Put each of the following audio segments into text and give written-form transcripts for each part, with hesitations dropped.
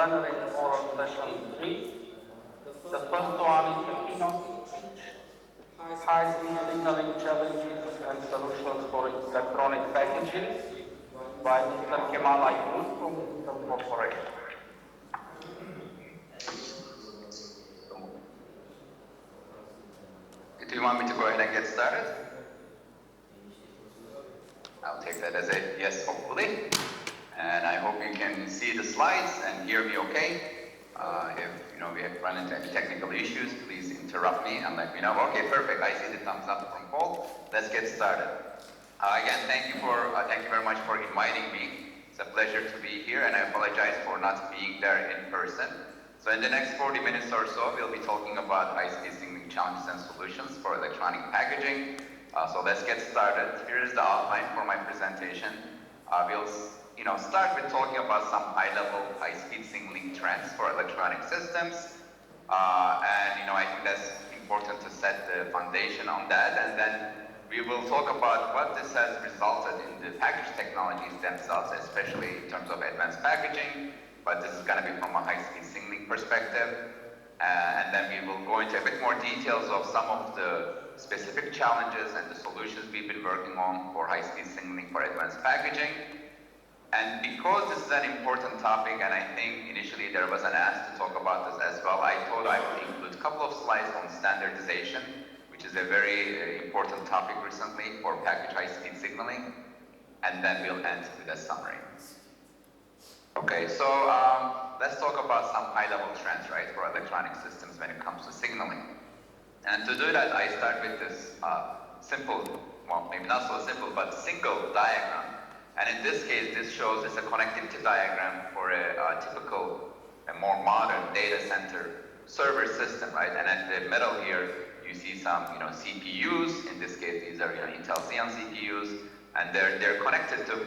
plenary oral session 3. The first one is the keynote speech, high-speed signaling challenges and solutions for electronic packaging by Mr. Kemal AYGÜN from Intel Corporation. Do you want me to go ahead and get started? I'll take that as a yes, hopefully. And I hope you can see the slides and hear me okay. If we have run into any technical issues, please interrupt me and let me know. Okay, perfect. I see the thumbs up from Paul. Let's get started. Again, thank you very much for inviting me. It's a pleasure to be here, and I apologize for not being there in person. So in the next 40 minutes or so, we'll be talking about high-speed signaling challenges and solutions for electronic packaging. So let's get started. Here is the outline for my presentation. We'll start with talking about some high-level, high-speed signaling trends for electronic systems. I think that's important to set the foundation on that. And then we will talk about what this has resulted in the package technologies themselves, especially in terms of advanced packaging. But this is going to be from a high-speed signaling perspective. And then we will go into a bit more details of some of the specific challenges and the solutions we've been working on for high-speed signaling for advanced packaging. And because this is an important topic, and I think initially there was an ask to talk about this as well, I thought I would include a couple of slides on standardization, which is a very important topic recently for package high-speed signaling. And then we'll end with a summary. Okay, so let's talk about some high-level trends, right, for electronic systems when it comes to signaling. And to do that, I start with this simple, well, maybe not so simple, but single diagram. And in this case, this shows a connectivity diagram for a typical, a more modern data center server system, right? And at the middle here, you see some, CPUs. In this case, these are Intel Xeon CPUs, and they're connected to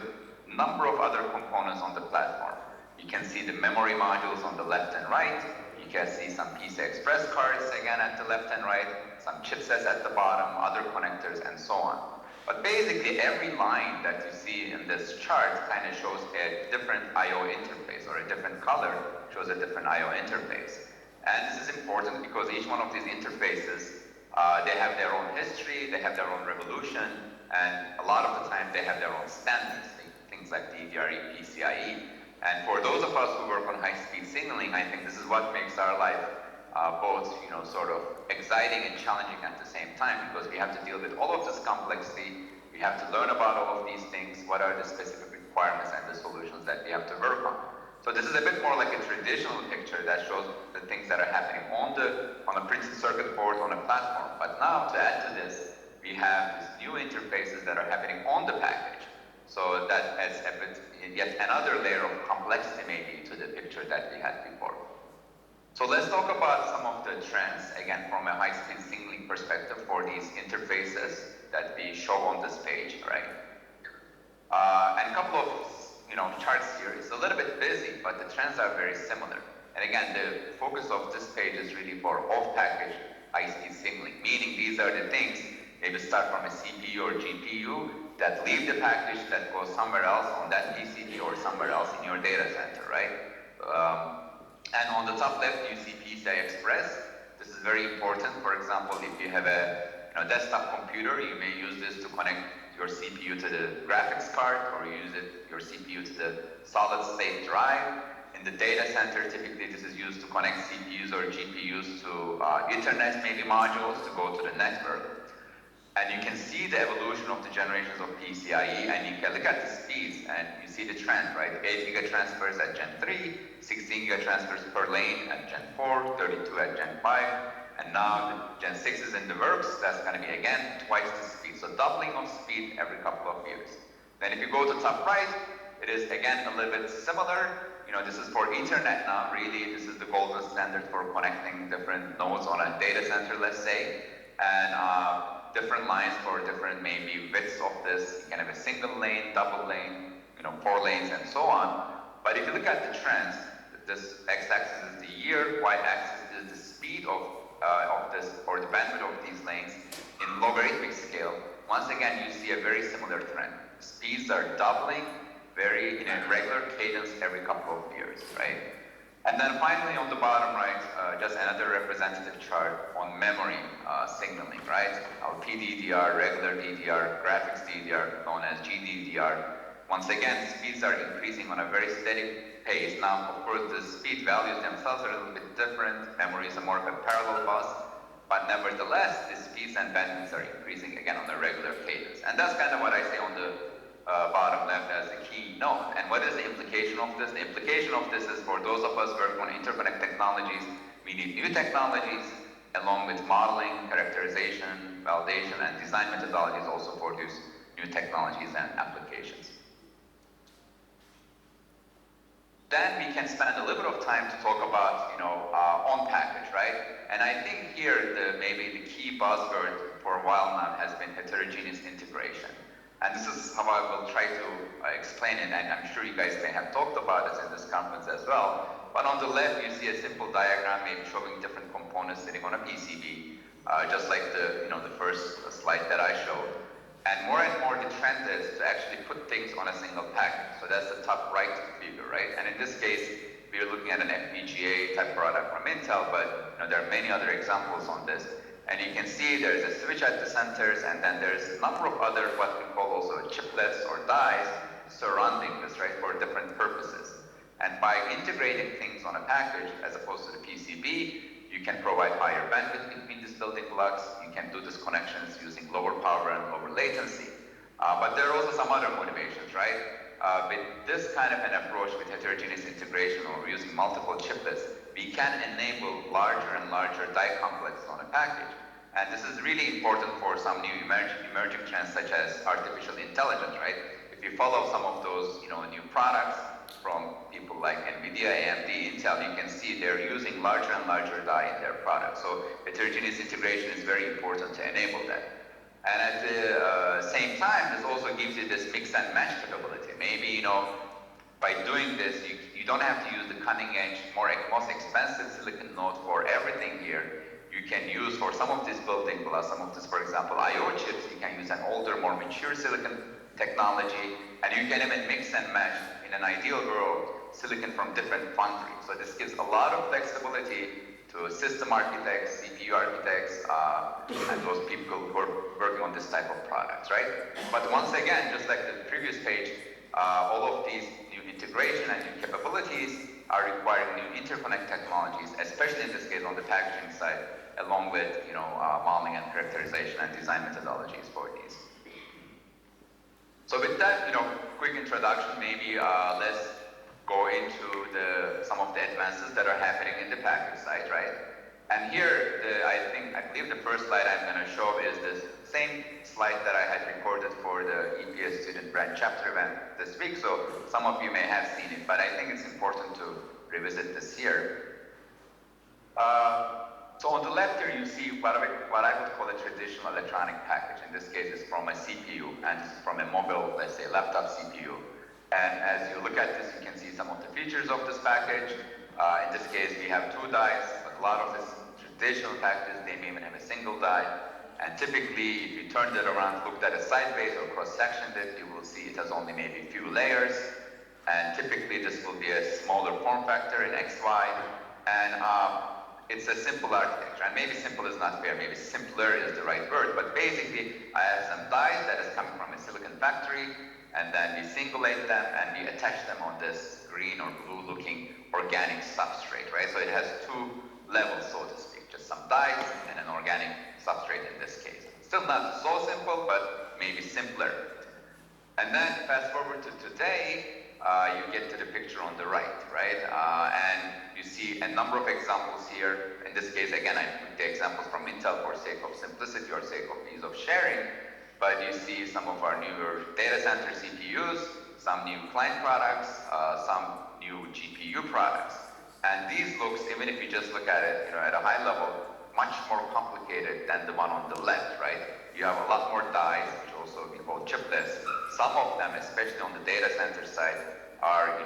a number of other components on the platform. You can see the memory modules on the left and right. You can see some PCI Express cards again at the left and right, some chipsets at the bottom, other connectors, and so on. But basically, every line that you see in this chart kind of shows a different I/O interface, or a different color shows a different I/O interface. And this is important because each one of these interfaces, they have their own history, they have their own revolution, and a lot of the time they have their own standards, things like DDRE, PCIe. And for those of us who work on high-speed signaling, I think this is what makes our life both, sort of exciting and challenging at the same time, because we have to deal with all of this complexity. We have to learn about all of these things. What are the specific requirements and the solutions that we have to work on? So this is a bit more like a traditional picture that shows the things that are happening on a printed circuit board on a platform. But now, to add to this, we have these new interfaces that are happening on the package. So that adds yet another layer of complexity maybe to the picture that we had before. So let's talk about some of the trends, again, from a high-speed signaling perspective for these interfaces that we show on this page, right? And a couple of charts here. It's a little bit busy, but the trends are very similar. And again, the focus of this page is really for off-package high-speed signaling, meaning these are the things, maybe start from a CPU or GPU, that leave the package that goes somewhere else on that PCB or somewhere else in your data center, right? And on the top left, you see PCI Express. This is very important. For example, if you have a desktop computer, you may use this to connect your CPU to the graphics card, or use your CPU to the solid-state drive. In the data center, typically this is used to connect CPUs or GPUs to Ethernet, maybe modules, to go to the network. And you can see the evolution of the generations of PCIe, and you can look at the speeds, and you see the trend, right? 8 gigatransfers at Gen 3, 16 gigatransfers per lane at Gen 4, 32 at Gen 5, and now the Gen 6 is in the works. That's going to be, again, twice the speed. So doubling of speed every couple of years. Then if you go to top right, it is, again, a little bit similar. This is for Ethernet now, really. This is the golden standard for connecting different nodes on a data center, let's say. And different lines for different maybe widths of this. You can have a single lane, double lane, 4 lanes, and so on. But if you look at the trends, this x-axis is the year, y-axis is the speed of this, or the bandwidth of these lanes in logarithmic scale. Once again, you see a very similar trend. Speeds are doubling in a regular cadence every couple of years, right? And then finally on the bottom right, just another representative chart on memory signaling, right? Our PDDR, regular DDR, graphics DDR, known as GDDR. Once again, speeds are increasing on a very steady pace. Now, of course, the speed values themselves are a little bit different. Memory is more of a parallel bus, but nevertheless, the speeds and bandwidths are increasing again on a regular cadence. And that's kind of what I say on the bottom left as the key note. And what is the implication of this? The implication of this is for those of us working on interconnect technologies, we need new technologies along with modeling, characterization, validation, and design methodologies also for these new technologies and applications. Then we can spend a little bit of time to talk about, on package, right? And I think here maybe the key buzzword for a while now has been heterogeneous integration. And this is how I will try to explain it, and I'm sure you guys may have talked about this in this conference as well. But on the left, you see a simple diagram maybe showing different components sitting on a PCB, just like the first slide that I showed. And more the trend is to actually put things on a single package. So that's the top right figure, right? And in this case, we are looking at an FPGA type product from Intel, but there are many other examples on this. And you can see there's a switch at the centers, and then there's a number of other what we call also chiplets or dies surrounding this, right, for different purposes. And by integrating things on a package as opposed to the PCB, you can provide higher bandwidth between these building blocks. You can do these connections using lower power and lower latency. But there are also some other motivations, right? With this kind of an approach with heterogeneous integration or using multiple chiplets, we can enable larger and larger die complexes on a package. And this is really important for some new emerging trends such as artificial intelligence, right? If you follow some of those new products from people like NVIDIA, AMD, Intel, you can see they're using larger and larger die in their products. So heterogeneous integration is very important to enable that. And at the same time, this also gives you this mix and match capability. Maybe, by doing this, you don't have to use the cutting edge, most expensive silicon node for everything here. You can use for some of these building blocks, some of this, for example, I/O chips, you can use an older, more mature silicon technology, and you can even mix and match, in an ideal world, silicon from different foundries. So this gives a lot of flexibility to system architects, CPU architects, and those people who are working on this type of products, right? But once again, just like the previous page, all of these new integration and new capabilities are requiring new interconnect technologies, especially in this case on the packaging side, along with modeling and characterization and design methodologies for these. So with that, quick introduction, maybe let's go into some of the advances that are happening in the package side, right? And here, I believe the first slide I'm going to show is this same slide that I had recorded for the EPS student brand chapter event this week. So some of you may have seen it, but I think it's important to revisit this here. So on the left here, you see what I would call a traditional electronic package. In this case, it's from a CPU, and this is from a mobile, let's say, laptop CPU. And as you look at this, you can see some of the features of this package. In this case, we have 2 dies, but a lot of these traditional packages, they may even have a single die. And typically, if you turned it around, looked at it sideways or cross-sectioned it, you will see it has only maybe a few layers. And typically, this will be a smaller form factor in XY. And it's a simple architecture. And maybe simple is not fair, maybe simpler is the right word. But basically, I have some dies that is coming from a silicon factory, and then we singulate them and we attach them on this green or blue looking organic substrate, right? So it has 2 levels, so to speak, just some dies and an organic substrate in this case. Still not so simple, but maybe simpler. And then fast forward to today, you get to the picture on the right, right? And you see a number of examples here. In this case, again, I took the examples from Intel for sake of simplicity or sake of ease of sharing. But you see some of our newer data center CPUs, some new client products, some new GPU products. And these looks, even if you just look at it, at a high level, much more complicated than the one on the left, right? You have a lot more dies, which also we call chiplets. Some of them, especially on the data center side, are,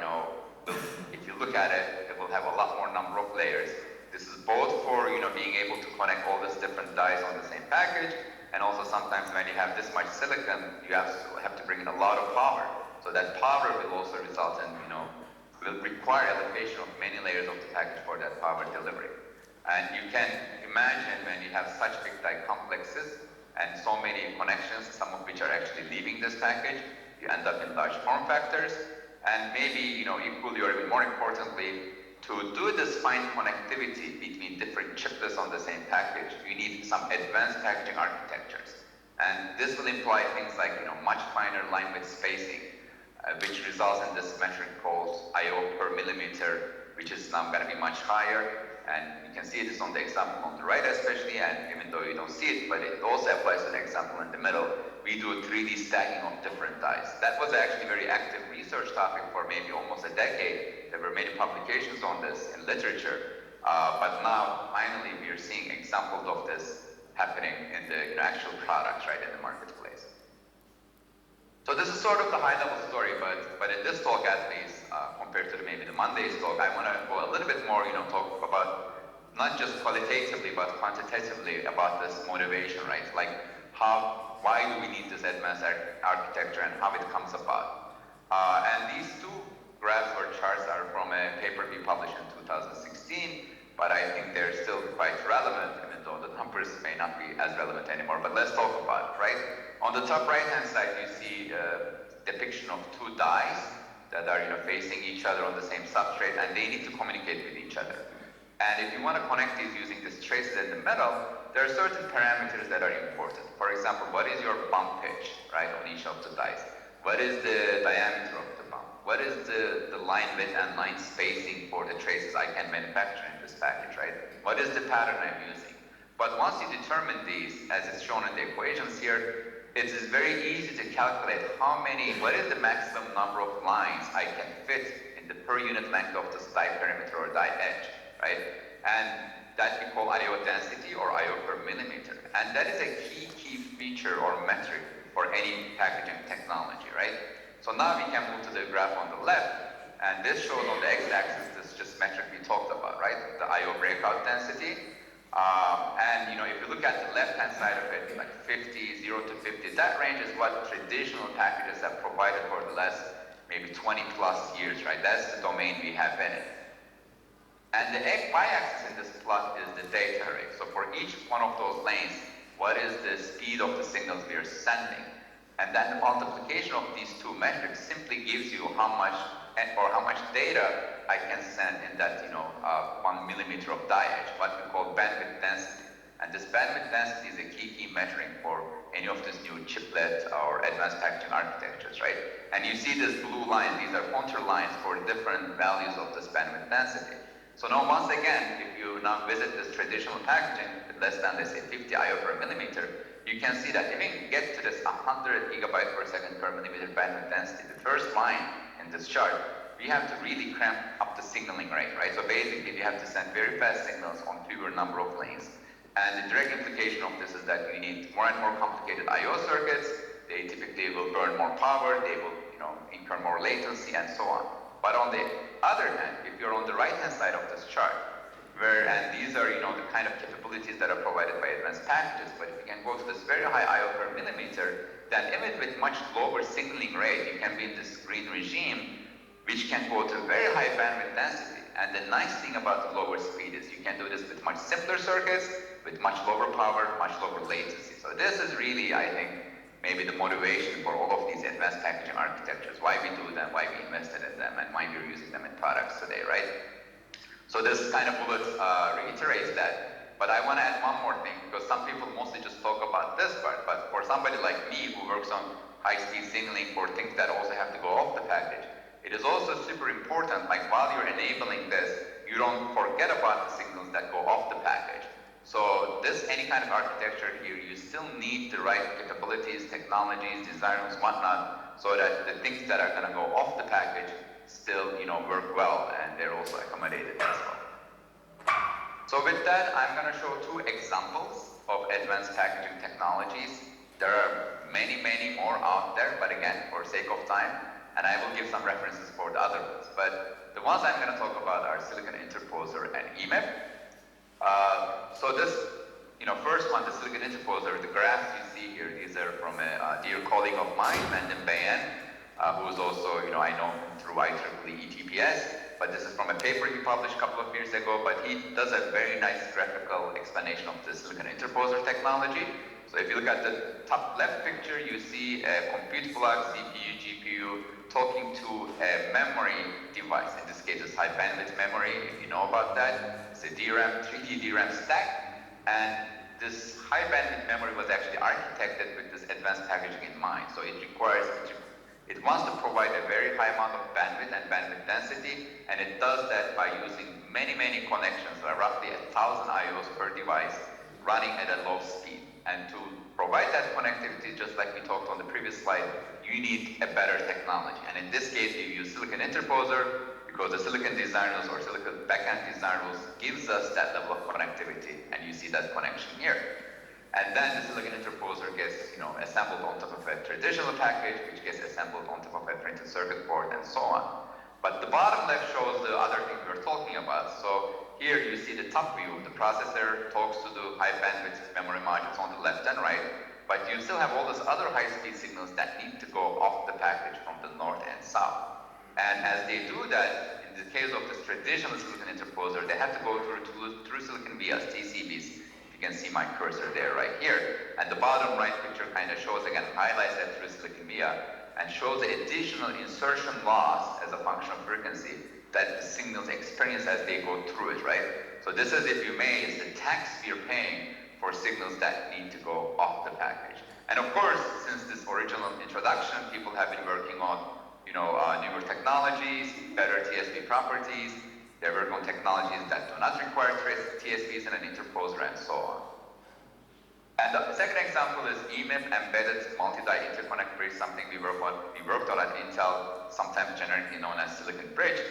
if you look at it, it will have a lot more number of layers. This is both for, being able to connect all these different dies on the same package, and also sometimes when you have this much silicon, you have to bring in a lot of power. So that power will also result in, will require elevation of many layers of the package for that power delivery. And you can imagine when you have such big die complexes and so many connections, some of which are actually leaving this package, you end up in large form factors. And maybe, equally or even more importantly, to do this fine connectivity between different chiplets on the same package, you need some advanced packaging architectures. And this will imply things like, much finer line width spacing, which results in this metric called I/O per millimeter, which is now going to be much higher. And you can see this on the example on the right especially, and even though you don't see it, but it also applies to the example in the middle. We do 3D stacking of different dies. That was actually a very active research topic for maybe almost a decade. There were many publications on this in literature, but now finally we are seeing examples of this happening in the actual products, right, in the marketplace. So this is sort of the high-level story, but in this talk at least, compared to maybe the Monday's talk, I want to go a little bit more, talk about not just qualitatively, but quantitatively about this motivation, right? Like why do we need this advanced architecture and how it comes about? And these two graphs or charts are from a paper we published in 2016, but I think they're still quite relevant, even though the numbers may not be as relevant anymore. But let's talk about it, right? On the top right-hand side, you see a depiction of two dies that are facing each other on the same substrate, and they need to communicate with each other. And if you want to connect these using these traces in the middle, there are certain parameters that are important. For example, what is your bump pitch, right, on each of the dies? What is the diameter of the bump? What is the line width and line spacing for the traces I can manufacture in this package, right? What is the pattern I'm using? But once you determine these, as is shown in the equations here, it is very easy to calculate what is the maximum number of lines I can fit in the per unit length of this die perimeter or die edge, right? And that we call I/O density or I/O per millimeter. And that is a key feature or metric for any packaging technology, right? So now we can move to the graph on the left, and this shows on the x-axis this just metric we talked about, right? The I/O breakout density. And if you look at the left-hand side of it, like 50, 0 to 50, that range is what traditional packages have provided for the last maybe 20 plus years, right? That's the domain we have been in. And the y-axis in this plot is the data rate. So for each one of those lanes, what is the speed of the signals we are sending? And then the multiplication of these two metrics simply gives you how much data I can send in that 1 millimeter of die edge, what we call bandwidth density. And this bandwidth density is a key measuring for any of these new chiplet or advanced packaging architectures, right? And you see this blue line, these are contour lines for different values of this bandwidth density. So now once again, if you now visit this traditional packaging with less than, let's say, 50 I/O per millimeter, you can see that even get to this 100 gigabyte per second per millimeter bandwidth density, the first line in this chart, we have to really cramp up the signaling rate, right? So basically, you have to send very fast signals on fewer number of lanes. And the direct implication of this is that you need more and more complicated I/O circuits. They typically will burn more power, they will incur more latency, and so on. But on the other hand, if you're on the right-hand side of this chart, and these are the kind of capabilities that are provided by advanced packages, but if you can go to this very high I/O per millimeter, then even with much lower signaling rate, you can be in this green regime, which can go to very high bandwidth density. And the nice thing about the lower speed is you can do this with much simpler circuits, with much lower power, much lower latency. So this is really, I think, maybe the motivation for all of these advanced packaging architectures, why we do them, why we invested in them, and why we're using them in products today, right? So this kind of bullet reiterates that. But I want to add one more thing, because some people mostly just talk about this part, but for somebody like me who works on high-speed signaling for things that also have to go off the package, it is also super important, like while you're enabling this, you don't forget about the signals that go off the package. So any kind of architecture here, you still need the right capabilities, technologies, designs, whatnot, so that the things that are going to go off the package still, work well, and they're also accommodated as well. So with that, I'm going to show two examples of advanced packaging technologies. There are many more out there, but again, for sake of time, and I will give some references for the other ones. But the ones I'm going to talk about are silicon interposer and EMIB. So this, first one, the silicon interposer, the graphs you see here, these are from a dear colleague of mine, Mendon Bayan, who is also, I know him through IEEE ETPS. but this is from a paper he published a couple of years ago, but he does a very nice graphical explanation of the silicon interposer technology. So if you look at the top left picture, you see a compute block, CPU, GPU, talking to a memory device. In this case, it's high bandwidth memory, if you know about that. It's a DRAM, 3D DRAM stack, and this high bandwidth memory was actually architected with this advanced packaging in mind. So it wants to provide a very high amount of bandwidth and bandwidth density, and it does that by using many connections, roughly 1,000 IOs per device, running at a low speed. And to provide that connectivity, just like we talked on the previous slide, you need a better technology. And in this case, you use silicon interposer, because the silicon design rules or silicon backend design rules gives us that level of connectivity, and you see that connection here. And then the silicon interposer gets, assembled on top of a traditional package, which gets assembled on top of a printed circuit board, and so on. But the bottom left shows the other thing we're talking about. So here you see the top view. The processor talks to the high bandwidth memory modules on the left and right, but you still have all those other high-speed signals that need to go off the package from the north and south. And as they do that, in the case of this traditional silicon interposer, they have to go through silicon vias, TCBs. You can see my cursor there right here. And the bottom right picture kind of shows, again, highlights that through silicon via and shows the additional insertion loss as a function of frequency that the signals experience as they go through it, right? So this is, if you may, is the tax we're paying for signals that need to go off the package. And of course, since this original introduction, people have been working on newer technologies, better TSV properties. They're working on technologies that do not require TSVs and an interposer and so on. And the second example is EMIB, embedded multi-die interconnect bridge, something we worked on at Intel, sometimes generically known as Silicon Bridge.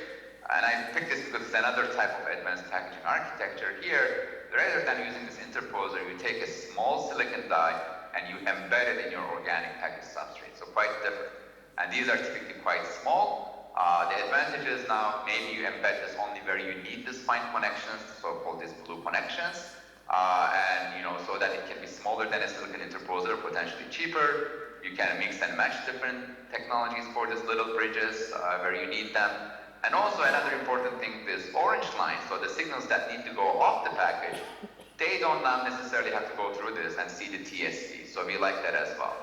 And I picked this because it's another type of advanced packaging architecture. Here, rather than using this interposer, you take a small silicon die and you embed it in your organic package substrate. So quite different. And these are typically quite small. The advantage is now maybe you embed this only where you need these fine connections, so-called these blue connections, and so that it can be smaller than a silicon interposer, potentially cheaper. You can mix and match different technologies for these little bridges where you need them. And also another important thing, this orange line, so the signals that need to go off the package, they don't now necessarily have to go through this and see the TSV. So we like that as well.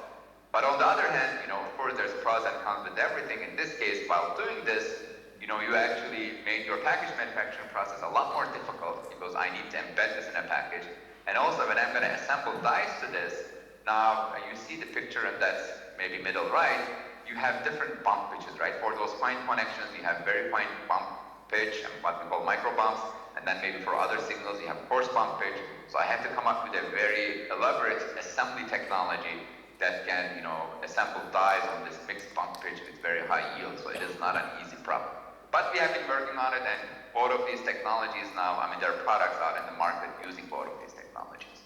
But on the other hand, of course, there's pros and cons with everything. In this case, while doing this, you actually made your package manufacturing process a lot more difficult because I need to embed this in a package. And also, when I'm going to assemble dies to this, now you see the picture, and that's maybe middle right, you have different bump pitches, right? For those fine connections, you have very fine bump pitch, and what we call micro bumps. And then maybe for other signals, you have coarse bump pitch. So I have to come up with a very elaborate assembly technology that can, assemble dies on this mixed bump pitch with very high yield. So it is not an easy problem. But we have been working on it, and both of these technologies now, there are products out in the market using both of these technologies.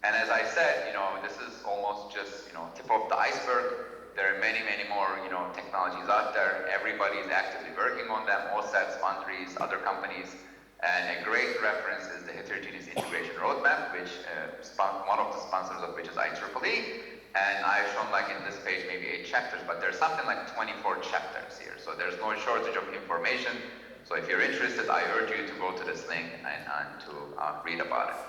And as I said, this is almost just, tip of the iceberg. There are many more, technologies out there. Everybody is actively working on them, OSATs, foundries, other companies. And a great reference is the Heterogeneous Integration Roadmap, which one of the sponsors of which is IEEE. And I've shown, in this page, maybe 8 chapters, but there's something like 24 chapters here. So there's no shortage of information. So if you're interested, I urge you to go to this link and to read about it.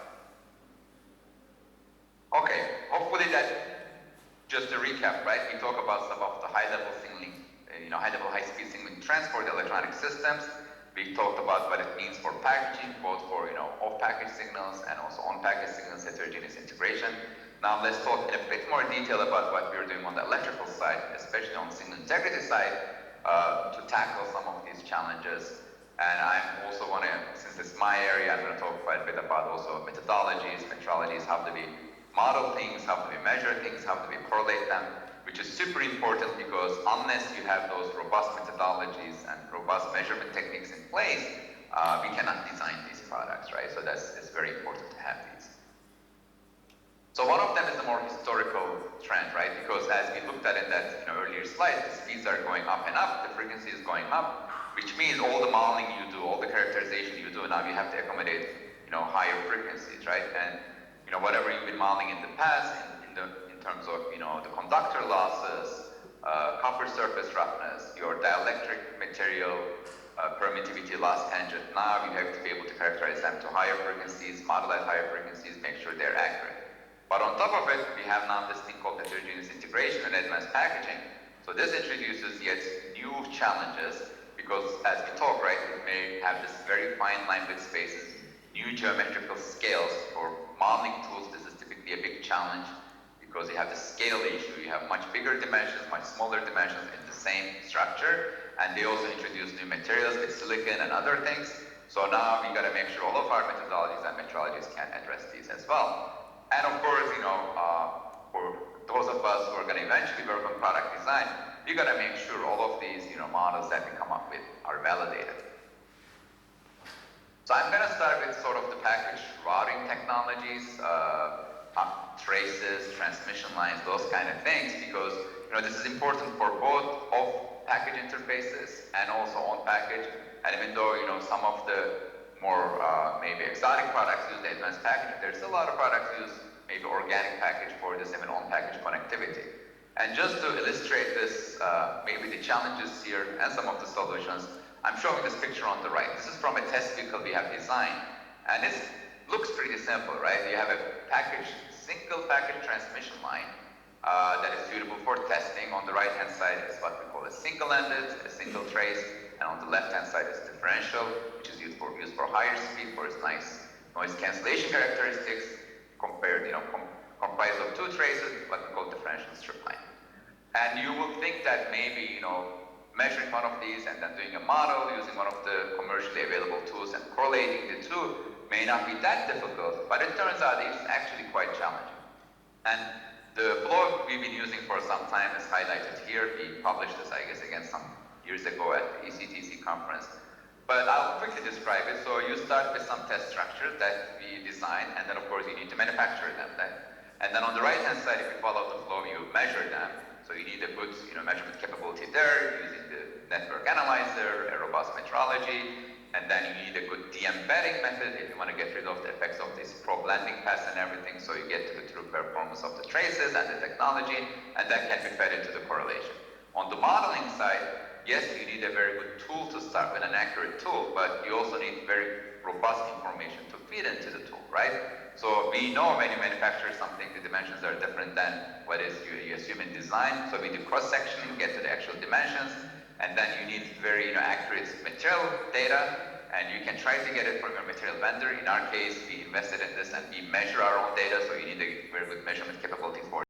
Okay, hopefully that, just to recap, right? We talk about some of the high-level signaling, high-level high-speed signaling transport electronic systems. We talked about what it means for packaging, both for off-package signals and also on-package signals, heterogeneous integration. Now let's talk in a bit more detail about what we're doing on the electrical side, especially on the signal integrity side, to tackle some of these challenges. And I also want to, since it's my area, I'm going to talk quite a bit about also methodologies, metrologies, how do we model things, how do we measure things, how do we correlate them, which is super important because unless you have those robust methodologies and robust measurement techniques in place, we cannot design these products, right? So it's very important to have these. So one of them is the more historical trend, right? Because as we looked at in that earlier slide, the speeds are going up and up, the frequency is going up, which means all the modeling you do, all the characterization you do, now you have to accommodate higher frequencies, right? And whatever you've been modeling in the past, in terms of the conductor losses, copper surface roughness, your dielectric material, permittivity loss tangent knob. You have to be able to characterize them to higher frequencies, model at higher frequencies, make sure they're accurate. But on top of it, we have now this thing called heterogeneous integration and advanced packaging. So this introduces yet new challenges because as we talk, right, we may have this very fine line with spaces, new geometrical scales. For modeling tools, this is typically a big challenge because you have the scale issue. You have much bigger dimensions, much smaller dimensions in the same structure. And they also introduce new materials like silicon and other things. So now we got to make sure all of our methodologies and metrologies can address these as well. And of course, for those of us who are going to eventually work on product design, we got to make sure all of these, models that we come up with are validated. So I'm going to start with sort of the package routing technologies, traces, transmission lines, those kind of things, because this is important for both off-package interfaces and also on-package. And even though some of the more maybe exotic products use the advanced packaging, there's still a lot of products use maybe organic package for this even on-package connectivity. And just to illustrate this, maybe the challenges here and some of the solutions, I'm showing this picture on the right. This is from a test vehicle we have designed. And it looks pretty simple, right? You have a single package transmission line that is suitable for testing. On the right-hand side is what we call a single-ended, a single trace. And on the left-hand side is differential, which is used for higher speed, for its nice noise cancellation characteristics, comprised of two traces, what we call differential strip line. And you will think that maybe, measuring one of these and then doing a model using one of the commercially available tools and correlating the two may not be that difficult, but it turns out it's actually quite challenging. And the blog we've been using for some time is highlighted here. We published this, I guess, again some years ago at the ECTC conference. But I'll quickly describe it. So you start with some test structures that we design, and then of course you need to manufacture them. And then on the right-hand side, if you follow the flow, you measure them. So you need a good measurement capability there, using the network analyzer, a robust metrology, and then you need a good de-embedding method if you want to get rid of the effects of these pro-blending paths and everything, so you get to the true performance of the traces and the technology, and that can be fed into the correlation. On the modeling side, yes, you need a very good tool to start with, an accurate tool, but you also need very robust information to feed into the tool, right? So we know when you manufacture something, the dimensions are different than what is you assume in design. So we do cross-section, get to the actual dimensions, and then you need very accurate material data, and you can try to get it from your material vendor. In our case, we invested in this and we measure our own data, so you need a very good measurement capability for